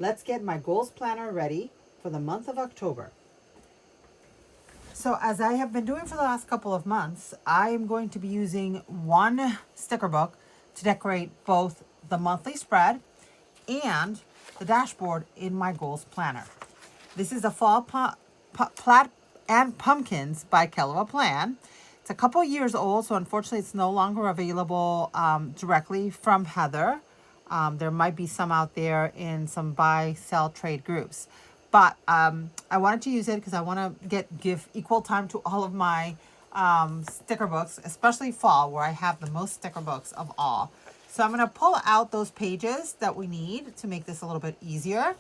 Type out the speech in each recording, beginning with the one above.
Let's get my goals planner ready for the month of October. So as I have been doing for the last couple of months, I am going to be using one sticker book to decorate both the monthly spread and the dashboard in my goals planner. This is the Fall Plat and Pumpkins by Keloa Plan. It's a couple years old, so unfortunately it's no longer available directly from Heather. There might be some out there in some buy, sell, trade groups. But I wanted to use it because I want to give equal time to all of my sticker books, especially fall, where I have the most sticker books of all. So I'm going to pull out those pages that we need to make this a little bit easier.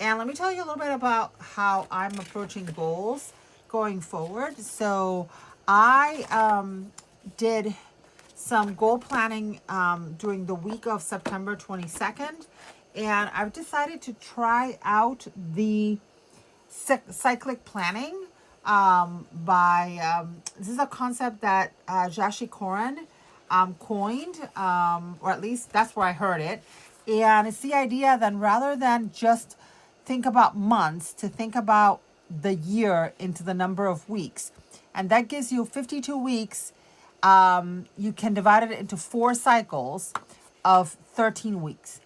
And let me tell you a little bit about how I'm approaching goals going forward. So I did some goal planning during the week of September 22nd. And I've decided to try out the cyclic planning this is a concept that Jashi Koren coined, or at least that's where I heard it. And it's the idea that rather than just think about months, to think about the year into the number of weeks. And that gives you 52 weeks. You can divide it into 4 cycles of 13 weeks.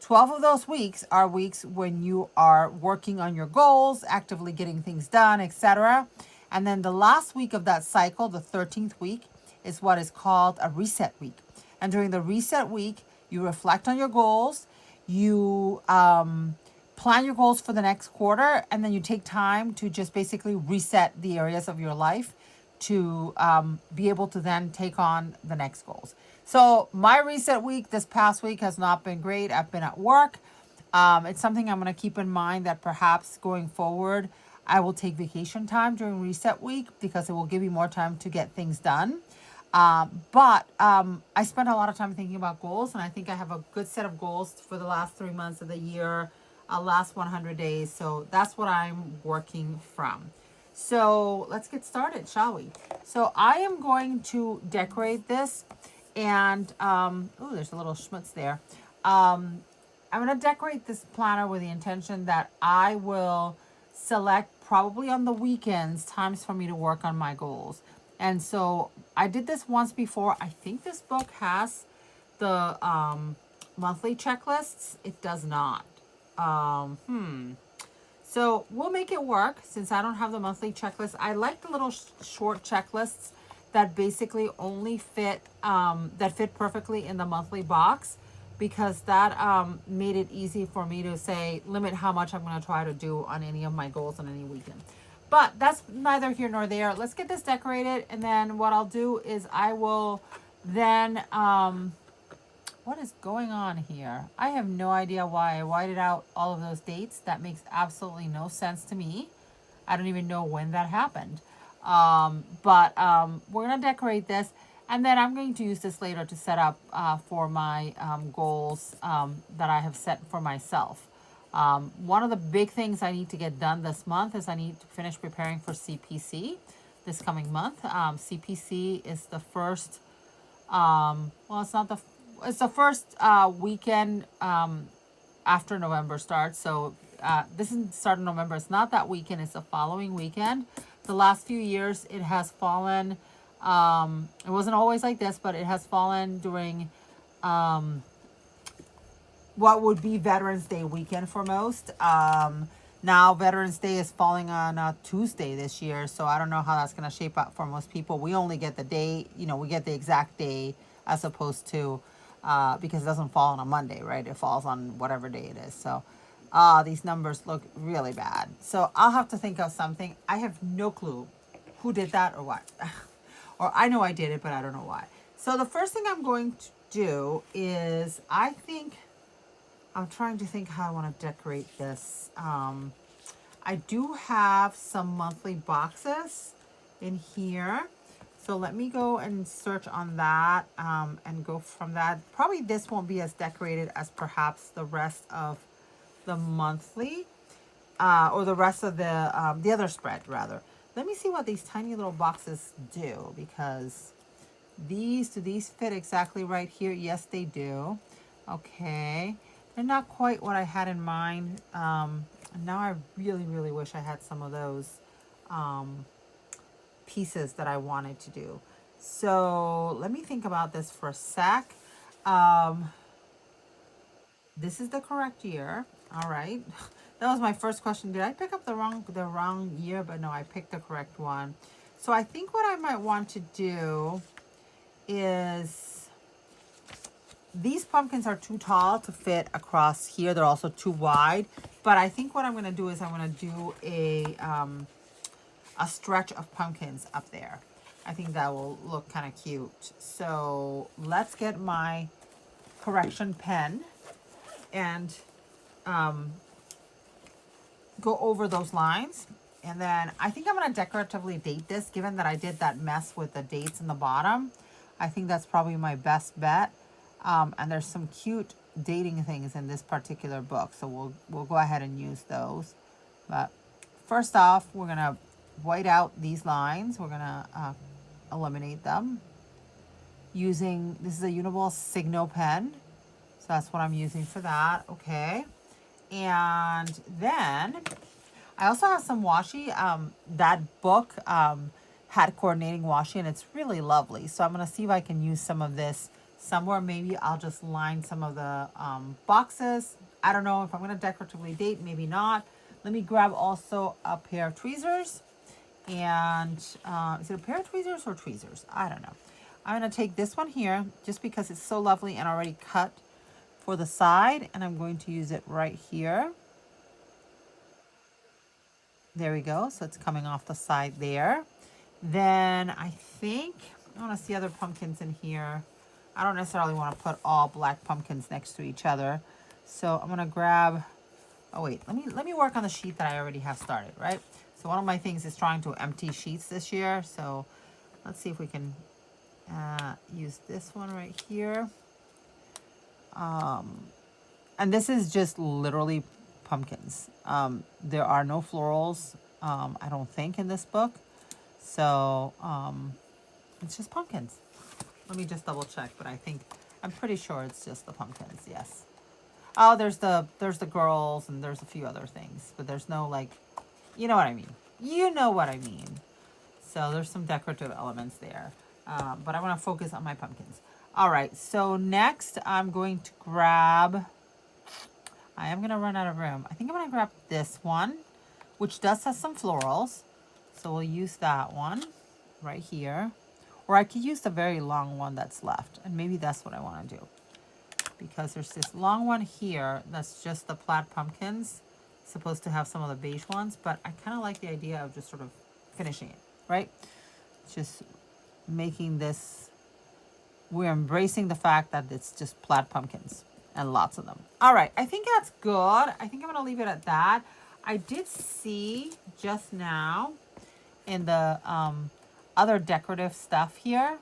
12 of those weeks are weeks when you are working on your goals, actively getting things done, etc. And then the last week of that cycle, the 13th week, is what is called a reset week. And during the reset week, you reflect on your goals, you plan your goals for the next quarter, and then you take time to just basically reset the areas of your life to be able to then take on the next goals. So my reset week this past week has not been great. I've been at work. It's something I'm going to keep in mind that perhaps going forward, I will take vacation time during reset week because it will give me more time to get things done. But I spent a lot of time thinking about goals, and I think I have a good set of goals for the last 3 months of the year, last 100 days. So that's what I'm working from. So let's get started, shall we? So I am going to decorate this, and oh, there's a little schmutz there. I'm going to decorate this planner with the intention that I will select probably on the weekends times for me to work on my goals. And so I did this once before. I think this book has the monthly checklists. It does not. So we'll make it work since I don't have the monthly checklist. I like the little short checklists that basically only fit, that fit perfectly in the monthly box, because that made it easy for me to say, limit how much I'm going to try to do on any of my goals on any weekend. But that's neither here nor there. Let's get this decorated. And then what I'll do is I will then, what is going on here? I have no idea why I whited out all of those dates. That makes absolutely no sense to me. I don't even know when that happened. But we're going to decorate this. And then I'm going to use this later to set up for my goals that I have set for myself. One of the big things I need to get done this month is I need to finish preparing for CPC this coming month. CPC is the first, it's the first weekend after November starts. So this is the start of November. It's not that weekend, it's the following weekend. The last few years it has fallen, it wasn't always like this, but it has fallen during what would be Veterans Day weekend for most. Now Veterans Day is falling on a Tuesday this year, so I don't know how that's going to shape up for most people. We only get the day, we get the exact day as opposed to, because it doesn't fall on a Monday, right? It falls on whatever day it is. So these numbers look really bad. So I'll have to think of something. I have no clue who did that or what. Or I know I did it, but I don't know why. So the first thing I'm going to do is I'm trying to think how I want to decorate this. I do have some monthly boxes in here. So let me go and search on that and go from that. Probably this won't be as decorated as perhaps the rest of the monthly or the rest of the other spread rather. Let me see what these tiny little boxes do, because do these fit exactly right here? Yes, they do. Okay. They're not quite what I had in mind. And now I really, really wish I had some of those pieces that I wanted to do. So let me think about this for a sec. Um, this is the correct year. All right. That was my first question. Did I pick up the wrong year? But no, I picked the correct one. So I think what I might want to do is, these pumpkins are too tall to fit across here. They're also too wide. But I think what I'm going to do is I'm going to do a stretch of pumpkins up there. I think that will look kind of cute. So let's get my correction pen and go over those lines. And then I think I'm going to decoratively date this, given that I did that mess with the dates in the bottom. I think that's probably my best bet. And there's some cute dating things in this particular book, so we'll go ahead and use those. But first off, we're going to white out these lines. We're going to eliminate them using, this is a Uniball Signo pen. So that's what I'm using for that. Okay. And then I also have some washi. That book had coordinating washi, and it's really lovely. So I'm going to see if I can use some of this somewhere. Maybe I'll just line some of the boxes. I don't know if I'm going to decoratively date, maybe not. Let me grab also a pair of tweezers. And is it a pair of tweezers or tweezers? I don't know. I'm going to take this one here just because it's so lovely and already cut for the side. And I'm going to use it right here. There we go. So it's coming off the side there. Then I think I want to see other pumpkins in here. I don't necessarily want to put all black pumpkins next to each other. So I'm going to grab, oh wait, let me work on the sheet that I already have started, right? So one of my things is trying to empty sheets this year. So let's see if we can use this one right here. And this is just literally pumpkins. There are no florals, I don't think, in this book. So it's just pumpkins. Let me just double check, but I'm pretty sure it's just the pumpkins, yes. Oh, there's the girls and there's a few other things, but there's no, like, you know what I mean. You know what I mean. So there's some decorative elements there. But I want to focus on my pumpkins. All right, so next I'm going to grab, I am going to run out of room. I think I'm going to grab this one, which does have some florals. So we'll use that one right here. Or I could use the very long one that's left. And maybe that's what I want to do. Because there's this long one here that's just the plaid pumpkins. It's supposed to have some of the beige ones. But I kind of like the idea of just sort of finishing it, right? Just making this, we're embracing the fact that it's just plaid pumpkins. And lots of them. All right, I think that's good. I think I'm going to leave it at that. I did see just now in the other decorative stuff here.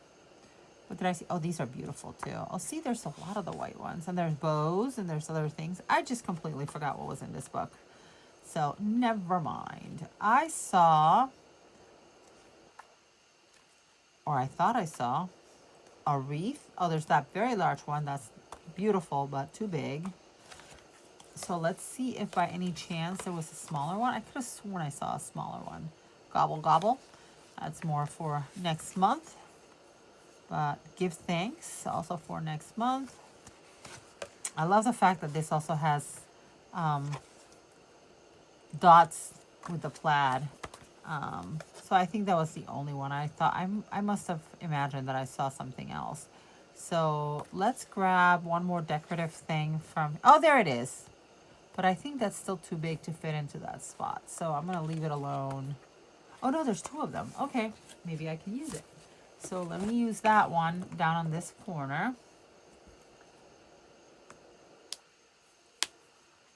What did I see? Oh, these are beautiful too. Oh, see, there's a lot of the white ones. And there's bows and there's other things. I just completely forgot what was in this book. So never mind. I saw, or I thought I saw, a wreath. Oh, there's that very large one. That's beautiful, but too big. So let's see if by any chance there was a smaller one. I could have sworn I saw a smaller one. Gobble, gobble. That's more for next month. But give thanks also for next month. I love the fact that this also has dots with the plaid. So I think that was the only one. I thought I must have imagined that I saw something else. So let's grab one more decorative thing from, oh, there it is. But I think that's still too big to fit into that spot. So I'm going to leave it alone. Oh, no, there's two of them. Okay, maybe I can use it. So let me use that one down on this corner.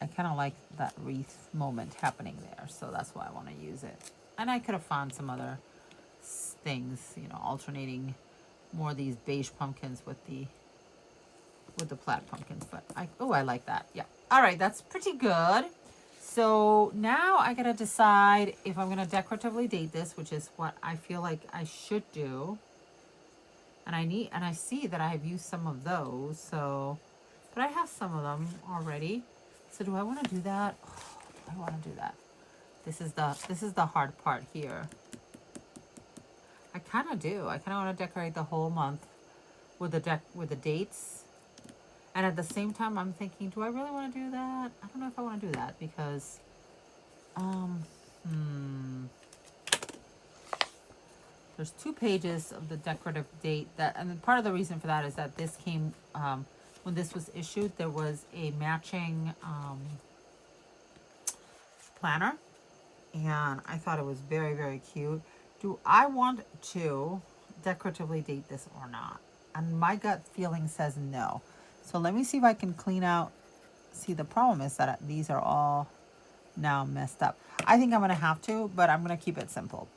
I kind of like that wreath moment happening there. So that's why I want to use it. And I could have found some other things, you know, alternating more of these beige pumpkins with the plaid pumpkins. But I like that. Yeah. All right, that's pretty good. So now I gotta decide if I'm gonna decoratively date this, which is what I feel like I should do. And I see that I have used some of those. So But I have some of them already. So do I want to do that? Oh, do I want to do that? This is the hard part here. I kind of do. I kind of want to decorate the whole month with the dates. And at the same time, I'm thinking, do I really want to do that? I don't know if I want to do that because, um, hmm, there's 2 pages of the decorative date that, and part of the reason for that is that this came, when this was issued, there was a matching, planner, and I thought it was very, very cute. Do I want to decoratively date this or not? And my gut feeling says no. So let me see if I can clean out. See, the problem is that these are all now messed up. I think I'm going to have to, but I'm going to keep it simple.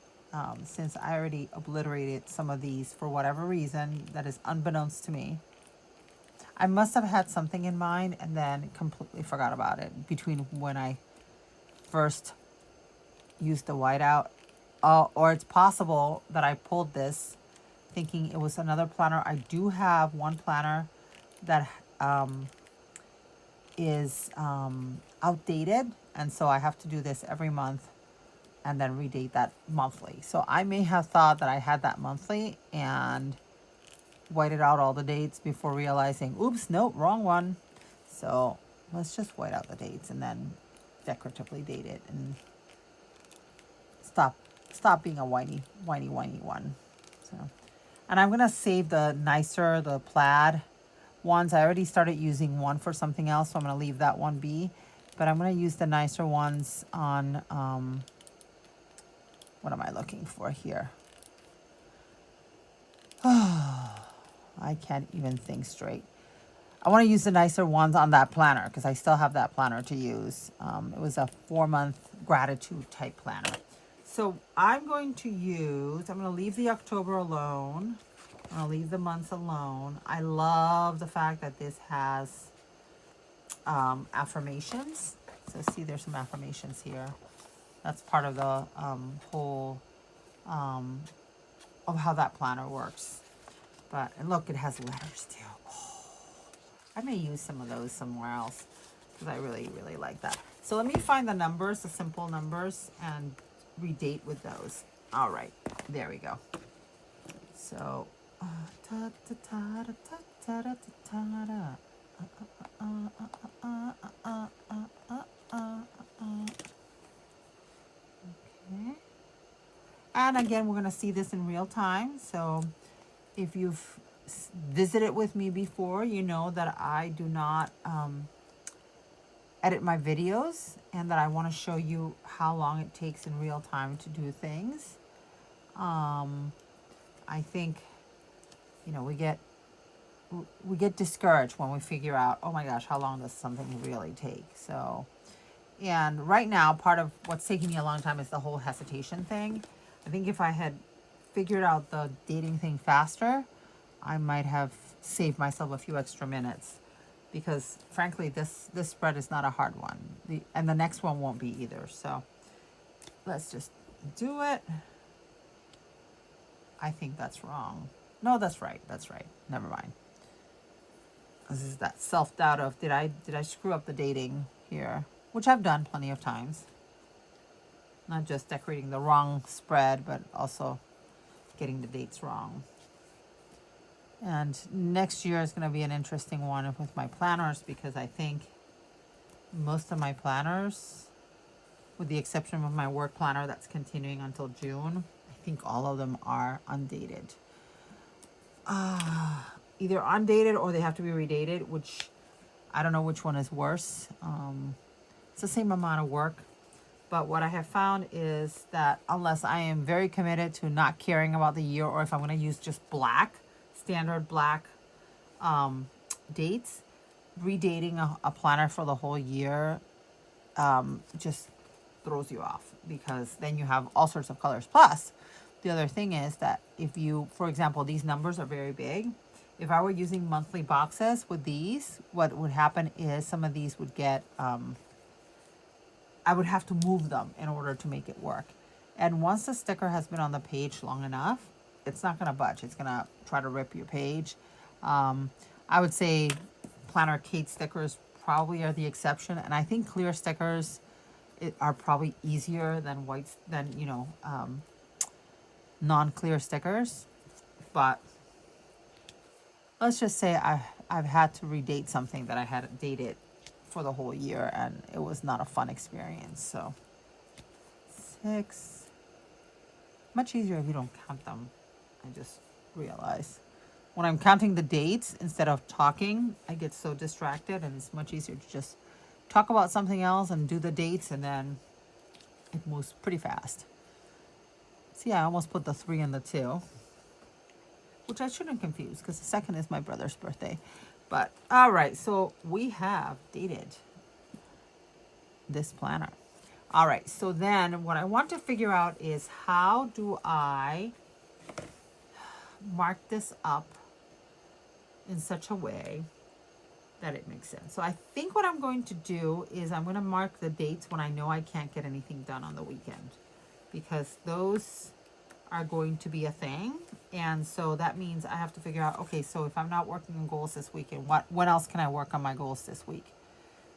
Since I already obliterated some of these for whatever reason that is unbeknownst to me. I must have had something in mind and then completely forgot about it between when I first used the whiteout. Or it's possible that I pulled this thinking it was another planner. I do have one planner that is outdated, and so I have to do this every month and then redate that monthly. So I may have thought that I had that monthly and whited out all the dates before realizing, oops, nope, wrong one. So let's just white out the dates and then decoratively date it and stop being a whiny one. So, and I'm gonna save the plaid ones. I already started using one for something else, so I'm gonna leave that one be. But I'm gonna use the nicer ones on, what am I looking for here? I can't even think straight. I want to use the nicer ones on that planner because I still have that planner to use. It was a 4-month gratitude type planner. So I'm going to leave the October alone. I'm going to leave the months alone. I love the fact that this has affirmations. So see, there's some affirmations here. That's part of the whole of how that planner works. But, and look, it has letters too. Oh, I may use some of those somewhere else because I really, really like that. So let me find the numbers, the simple numbers, and redate with those. All right, there we go. So, okay. And again, we're going to see this in real time. So if you've visited with me before, you know that I do not edit my videos and that I want to show you how long it takes in real time to do things. I think, we get discouraged when we figure out, oh my gosh, how long does something really take? So, and right now, part of what's taking me a long time is the whole hesitation thing. I think if I had figured out the dating thing faster, I might have saved myself a few extra minutes because frankly, this spread is not a hard one. And the next one won't be either. So let's just do it. I think that's wrong. No, that's right. That's right. Never mind. This is that self-doubt of, did I screw up the dating here? Which I've done plenty of times. Not just decorating the wrong spread, but also getting the dates wrong. And next year is going to be an interesting one with my planners because I think most of my planners, with the exception of my work planner that's continuing until June, I think all of them are undated. Either undated or they have to be redated, which I don't know which one is worse. It's the same amount of work. But what I have found is that unless I am very committed to not caring about the year, or if I'm going to use just standard black dates, redating a planner for the whole year just throws you off because then you have all sorts of colors. Plus, the other thing is that if you, for example, these numbers are very big. If I were using monthly boxes with these, what would happen is some of these would get... I would have to move them in order to make it work. And once the sticker has been on the page long enough, it's not going to budge. It's going to try to rip your page. I would say planner Kate stickers probably are the exception, and I think clear stickers are probably easier than non-clear stickers. But let's just say I've had to redate something that I had dated for the whole year, and it was not a fun experience. So 6, much easier if you don't count them. I just realized when I'm counting the dates instead of talking, I get so distracted, and it's much easier to just talk about something else and do the dates, and then it moves pretty fast. See, I almost put the 3 and the 2, which I shouldn't confuse because the 2nd is my brother's birthday. But all right, so we have dated this planner. All right, so then what I want to figure out is how do I mark this up in such a way that it makes sense. So I think what I'm going to do is I'm going to mark the dates when I know I can't get anything done on the weekend, because those are going to be a thing. And so that means I have to figure out, okay, so if I'm not working on goals this weekend, when else can I work on my goals this week?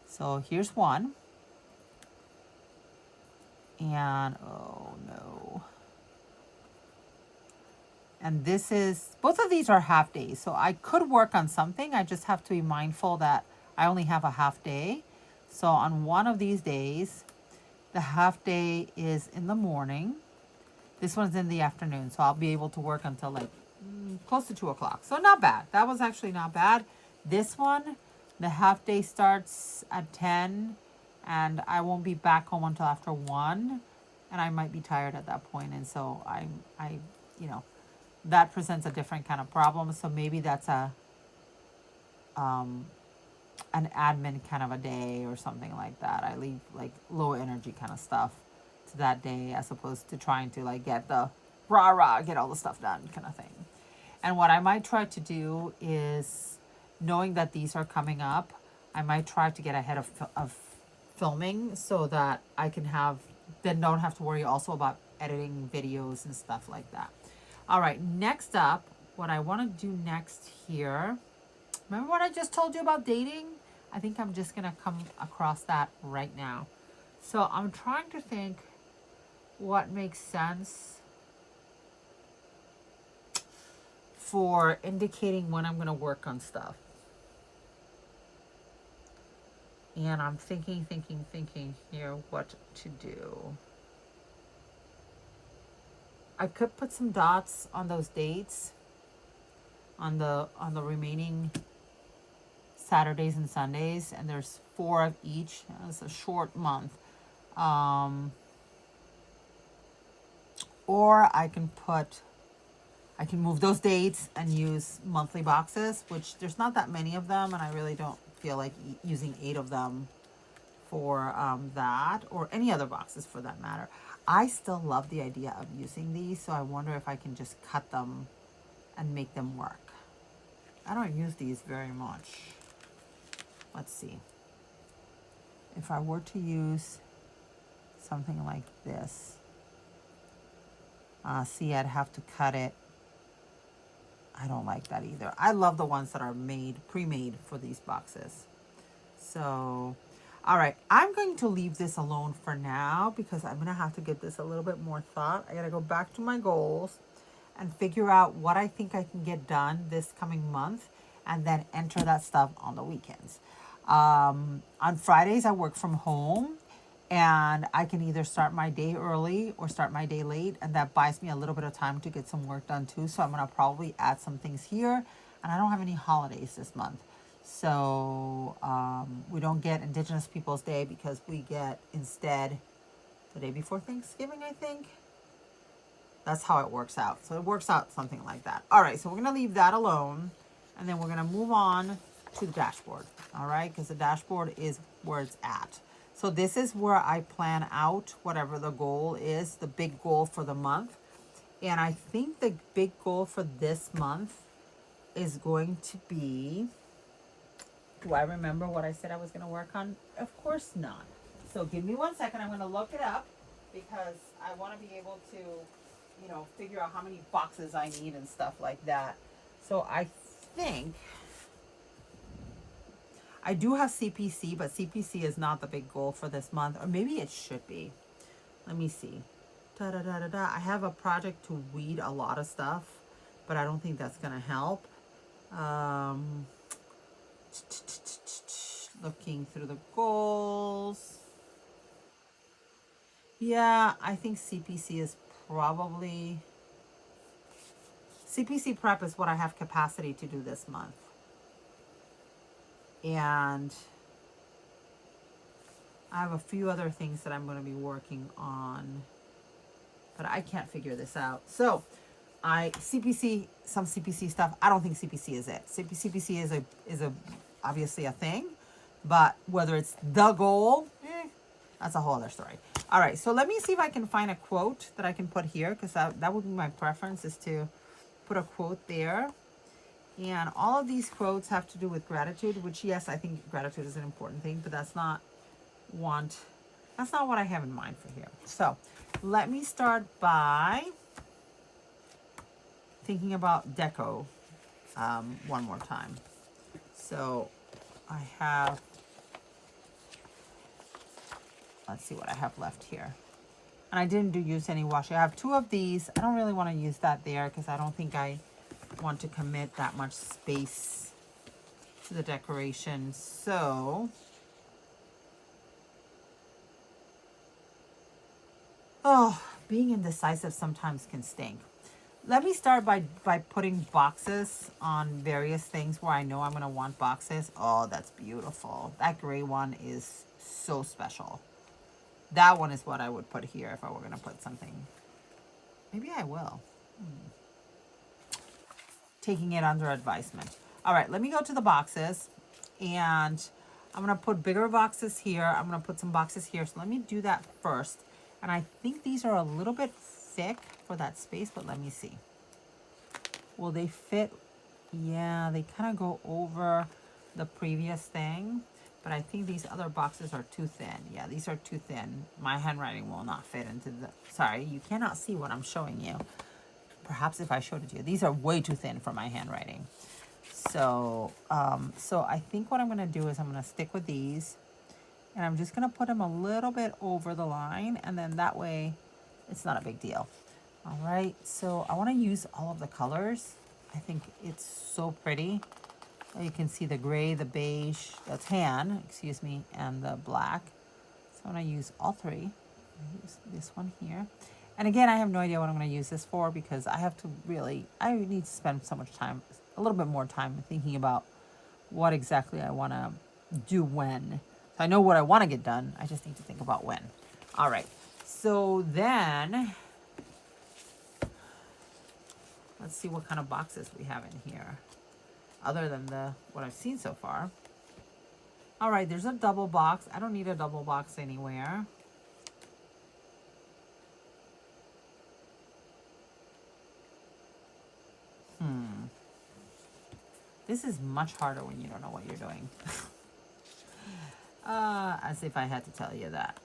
So here's one. And oh no. And this is, both of these are half days. So I could work on something. I just have to be mindful that I only have a half day. So on one of these days, the half day is in the morning. This one's in the afternoon. So I'll be able to work until like close to 2 o'clock. So not bad. That was actually not bad. This one, the half day starts at 10 and I won't be back home until after 1. And I might be tired at that point. And so I that presents a different kind of problem. So maybe that's an admin kind of a day or something like that. I leave like low energy kind of stuff to that day as opposed to trying to like get the get all the stuff done kind of thing. And what I might try to do is, knowing that these are coming up, I might try to get ahead of filming so that I can don't have to worry also about editing videos and stuff like that. All right, next up, what I want to do next here, remember what I just told you about dating? I think I'm just going to come across that right now. So I'm trying to think what makes sense for indicating when I'm going to work on stuff. And I'm thinking here what to do. I could put some dots on those dates on the remaining Saturdays and Sundays, and there's 4 of each. It's a short month. Or I can move those dates and use monthly boxes, which there's not that many of them, and I really don't feel like using 8 of them for that, or any other boxes for that matter. I still love the idea of using these, so I wonder if I can just cut them and make them work. I don't use these very much. Let's see. If I were to use something like this, see, I'd have to cut it. I don't like that either. I love the ones that are pre-made for these boxes. So all right, I'm going to leave this alone for now because I'm going to have to give this a little bit more thought. I got to go back to my goals and figure out what I think I can get done this coming month, and then enter that stuff on the weekends. On Fridays, I work from home, and I can either start my day early or start my day late, and that buys me a little bit of time to get some work done too. So I'm going to probably add some things here, and I don't have any holidays this month. So we don't get Indigenous Peoples Day because we get instead the day before Thanksgiving, I think. That's how it works out. So it works out something like that. All right, so we're going to leave that alone. And then we're going to move on to the dashboard. All right, because the dashboard is where it's at. So this is where I plan out whatever the goal is, the big goal for the month. And I think the big goal for this month is going to be... Do I remember what I said I was going to work on? Of course not. So give me 1 second. I'm going to look it up because I want to be able to, figure out how many boxes I need and stuff like that. So I think I do have CPC, but CPC is not the big goal for this month, or maybe it should be. Let me see. Da da da da da. I have a project to weed a lot of stuff, but I don't think that's gonna help. Looking through the goals. Yeah, I think CPC is probably, CPC prep is what I have capacity to do this month. And I have a few other things that I'm going to be working on, but I can't figure this out. So CPC, some CPC stuff, I don't think CPC is it. CPC is a obviously a thing, but whether it's the goal, that's a whole other story. All right, so let me see if I can find a quote that I can put here, because that would be my preference, is to put a quote there. And all of these quotes have to do with gratitude, which, yes, I think gratitude is an important thing, but that's not what I have in mind for here. So let me start by thinking about deco one more time. So I have, let's see what I have left here. And I didn't use any washi. I have 2 of these. I don't really want to use that there because I don't think I want to commit that much space to the decoration. So, being indecisive sometimes can stink. Let me start by putting boxes on various things where I know I'm going to want boxes. Oh, that's beautiful. That gray one is so special. That one is what I would put here if I were going to put something. Maybe I will. Taking it under advisement. All right, let me go to the boxes, and I'm going to put bigger boxes here. I'm going to put some boxes here. So let me do that first. And I think these are a little bit thick for that space, but let me see. Will they fit? Yeah, they kind of go over the previous thing, but I think these other boxes are too thin. Yeah, these are too thin. My handwriting will not fit into the, sorry, you cannot see what I'm showing you. Perhaps if I showed it to you. These are way too thin for my handwriting. So, so I think what I'm going to do is I'm going to stick with these, and I'm just going to put them a little bit over the line, and then that way it's not a big deal. All right, so I want to use all of the colors. I think it's so pretty. You can see the gray, the beige, the tan, excuse me, and the black. So I'm going to use all 3. I use this one here. And again, I have no idea what I'm going to use this for, because I have to really, I need to spend so much time, a little bit more time thinking about what exactly I want to do when. So I know what I want to get done. I just need to think about when. All right. So then, let's see what kind of boxes we have in here, other than what I've seen so far. All right, there's a double box. I don't need a double box anywhere. This is much harder when you don't know what you're doing. As if I had to tell you that.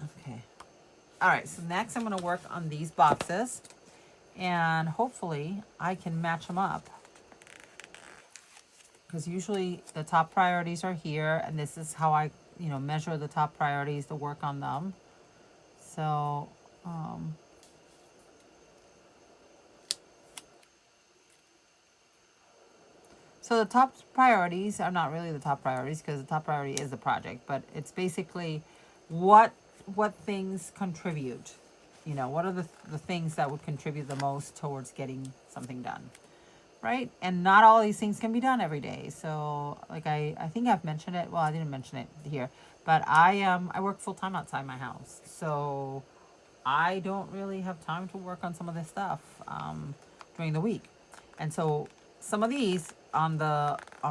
Okay. All right, so next I'm going to work on these boxes, and hopefully I can match them up, because usually the top priorities are here, and this is how I, measure the top priorities to work on them. So, so the top priorities are not really the top priorities, because the top priority is the project, but it's basically what things contribute. What are the things that would contribute the most towards getting something done, right? And not all these things can be done every day. So, like I think I've mentioned it. Well, I didn't mention it here, but I work full time outside my house, so I don't really have time to work on some of this stuff during the week, and so some of these on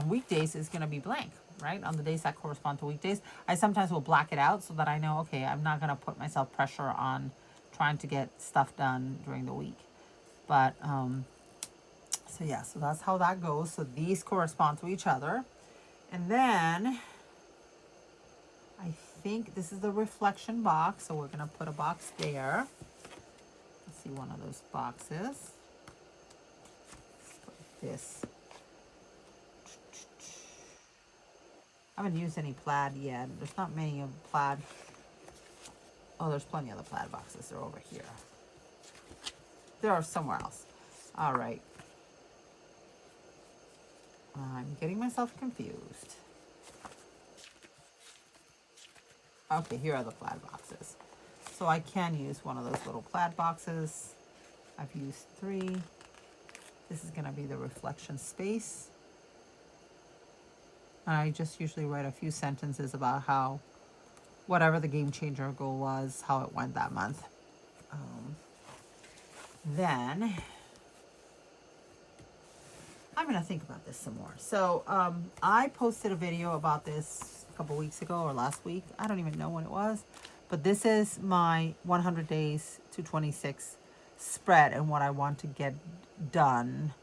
weekdays is going to be blank, right? On the days that correspond to weekdays, I sometimes will black it out so that I know, okay, I'm not going to put myself pressure on trying to get stuff done during the week. But so yeah, so that's how that goes. So these correspond to each other, and then I think this is the reflection box, so we're going to put a box there. Let's see, one of those boxes. Let's put this. I haven't used any plaid yet. There's not many of plaid. Oh, there's plenty of the plaid boxes. They're over here. They're somewhere else. All right. I'm getting myself confused. Okay, here are the plaid boxes. So I can use one of those little plaid boxes. I've used 3. This is going to be the reflection space. I just usually write a few sentences about how, whatever the game changer goal was, how it went that month. Then I'm going to think about this some more. So I posted a video about this a couple weeks ago or last week. I don't even know when it was. But this is my 100 days to 26 spread and what I want to get done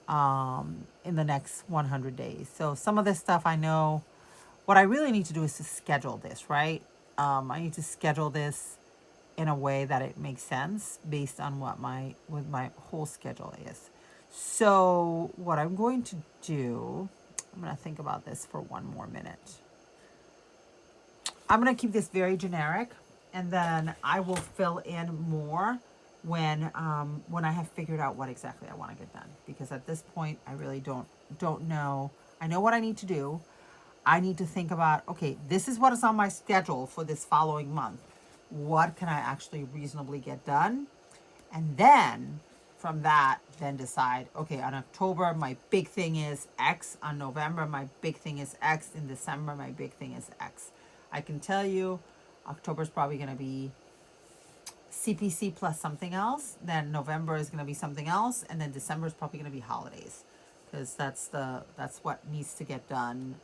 in the next 100 days. So some of this stuff I know, what I really need to do is to schedule this, right? I need to schedule this in a way that it makes sense based on what my whole schedule is. So what I'm going to do, I'm going to think about this for one more minute. I'm going to keep this very generic, and then I will fill in more when I have figured out what exactly I want to get done. Because at this point, I really don't know. I know what I need to do. I need to think about, okay, this is what is on my schedule for this following month. What can I actually reasonably get done? And then from that, then decide, okay, on October, my big thing is X. On November, my big thing is X. In December, my big thing is X. I can tell you, October is probably going to be CPC plus something else. Then November is going to be something else. And then December is probably going to be holidays. Because that's what needs to get done.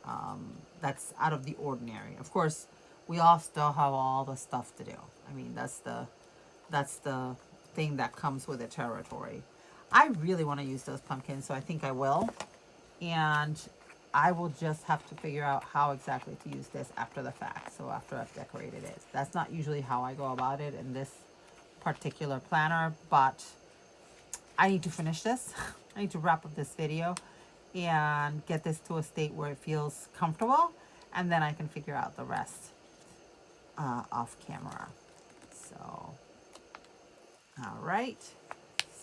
That's out of the ordinary. Of course, we all still have all the stuff to do. I mean, that's the thing that comes with the territory. I really want to use those pumpkins, so I think I will. And I will just have to figure out how exactly to use this after the fact. So after I've decorated it. That's not usually how I go about it in this particular planner, but I need to finish this. I need to wrap up this video and get this to a state where it feels comfortable, and then I can figure out the rest off camera. So, all right.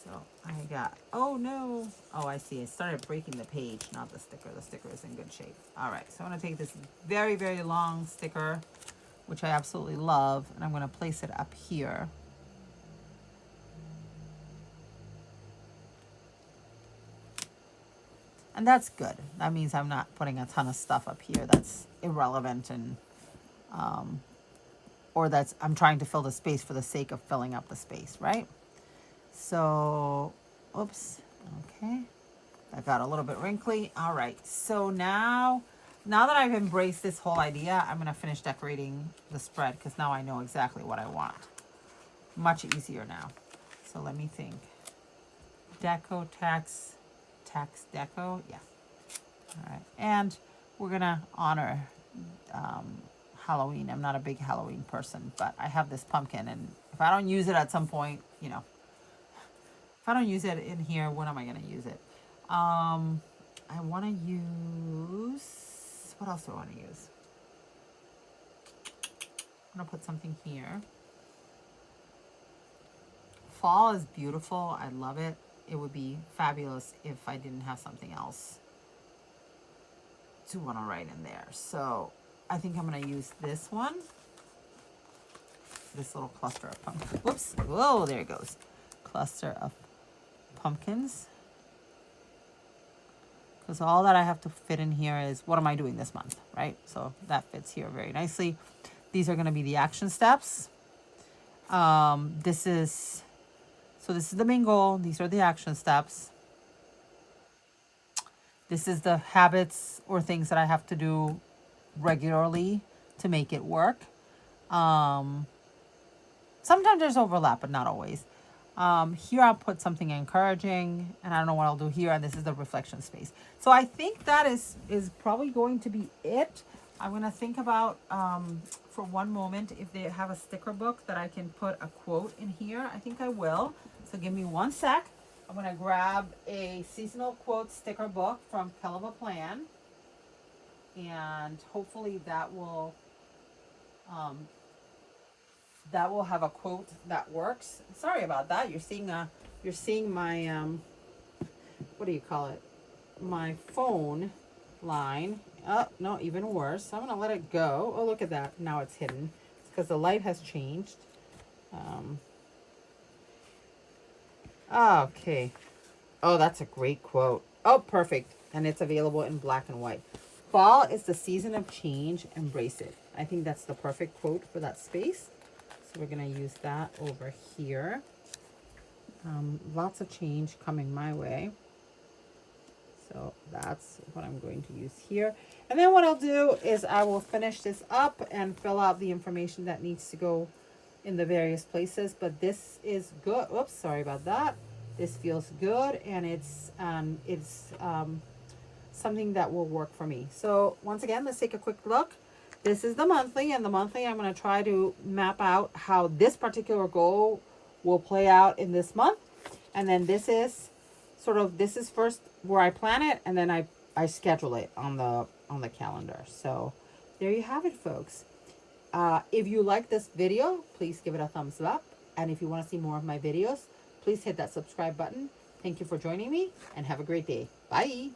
So I got, oh no. Oh, I see. I started breaking the page, not the sticker. The sticker is in good shape. All right. So I'm going to take this very, very long sticker, which I absolutely love, and I'm going to place it up here. And that's good. That means I'm not putting a ton of stuff up here that's irrelevant and, or that's, I'm trying to fill the space for the sake of filling up the space, right? So, oops, okay. That got a little bit wrinkly. All right, so now that I've embraced this whole idea, I'm gonna finish decorating the spread because now I know exactly what I want. Much easier now. So let me think. Deco, tax deco, yeah. All right, and we're gonna honor Halloween. I'm not a big Halloween person, but I have this pumpkin, and if I don't use it at some point, you know, if I don't use it in here, when am I gonna use it? I want to use, what else do I want to use? I'm gonna put something here. Fall is beautiful. I love it. It would be fabulous if I didn't have something else to want to write in there. So I think I'm going to use this one. This little cluster of pumpkins. Whoops. Whoa, there it goes. Cluster of pumpkins. Because all that I have to fit in here is, what am I doing this month, right? So that fits here very nicely. These are going to be the action steps. This is the main goal. These are the action steps. This is the habits or things that I have to do regularly to make it work. Sometimes there's overlap, but not always. Here I'll put something encouraging, and I don't know what I'll do here, and this is the reflection space. So I think that is probably going to be it. I'm going to think about, for one moment, if they have a sticker book that I can put a quote in here. I think I will. So give me one sec. I'm going to grab a seasonal quote sticker book from Hell of a Plan. and hopefully that will have a quote that works. Sorry about that. You're seeing my what do you call it? My phone line. Oh, no, even worse. I'm gonna let it go. Oh, look at that. Now it's hidden. It's because the light has changed. Um, okay. Oh, that's a great quote. Oh, perfect. And it's available in black and white. Fall is the season of change. Embrace it. I think that's the perfect quote for that space. So we're going to use that over here. Lots of change coming my way. So that's what I'm going to use here. And then what I'll do is I will finish this up and fill out the information that needs to go in the various places. But this is good. Oops, sorry about that. This feels good, and it's something that will work for me. So once again, let's take a quick look. This is the monthly, and the monthly I'm going to try to map out how this particular goal will play out in this month. And then this is first where I plan it, and then I schedule it on the calendar. So there you have it, folks. If you like this video, please give it a thumbs up. And if you want to see more of my videos, please hit that subscribe button. Thank you for joining me, and have a great day. Bye.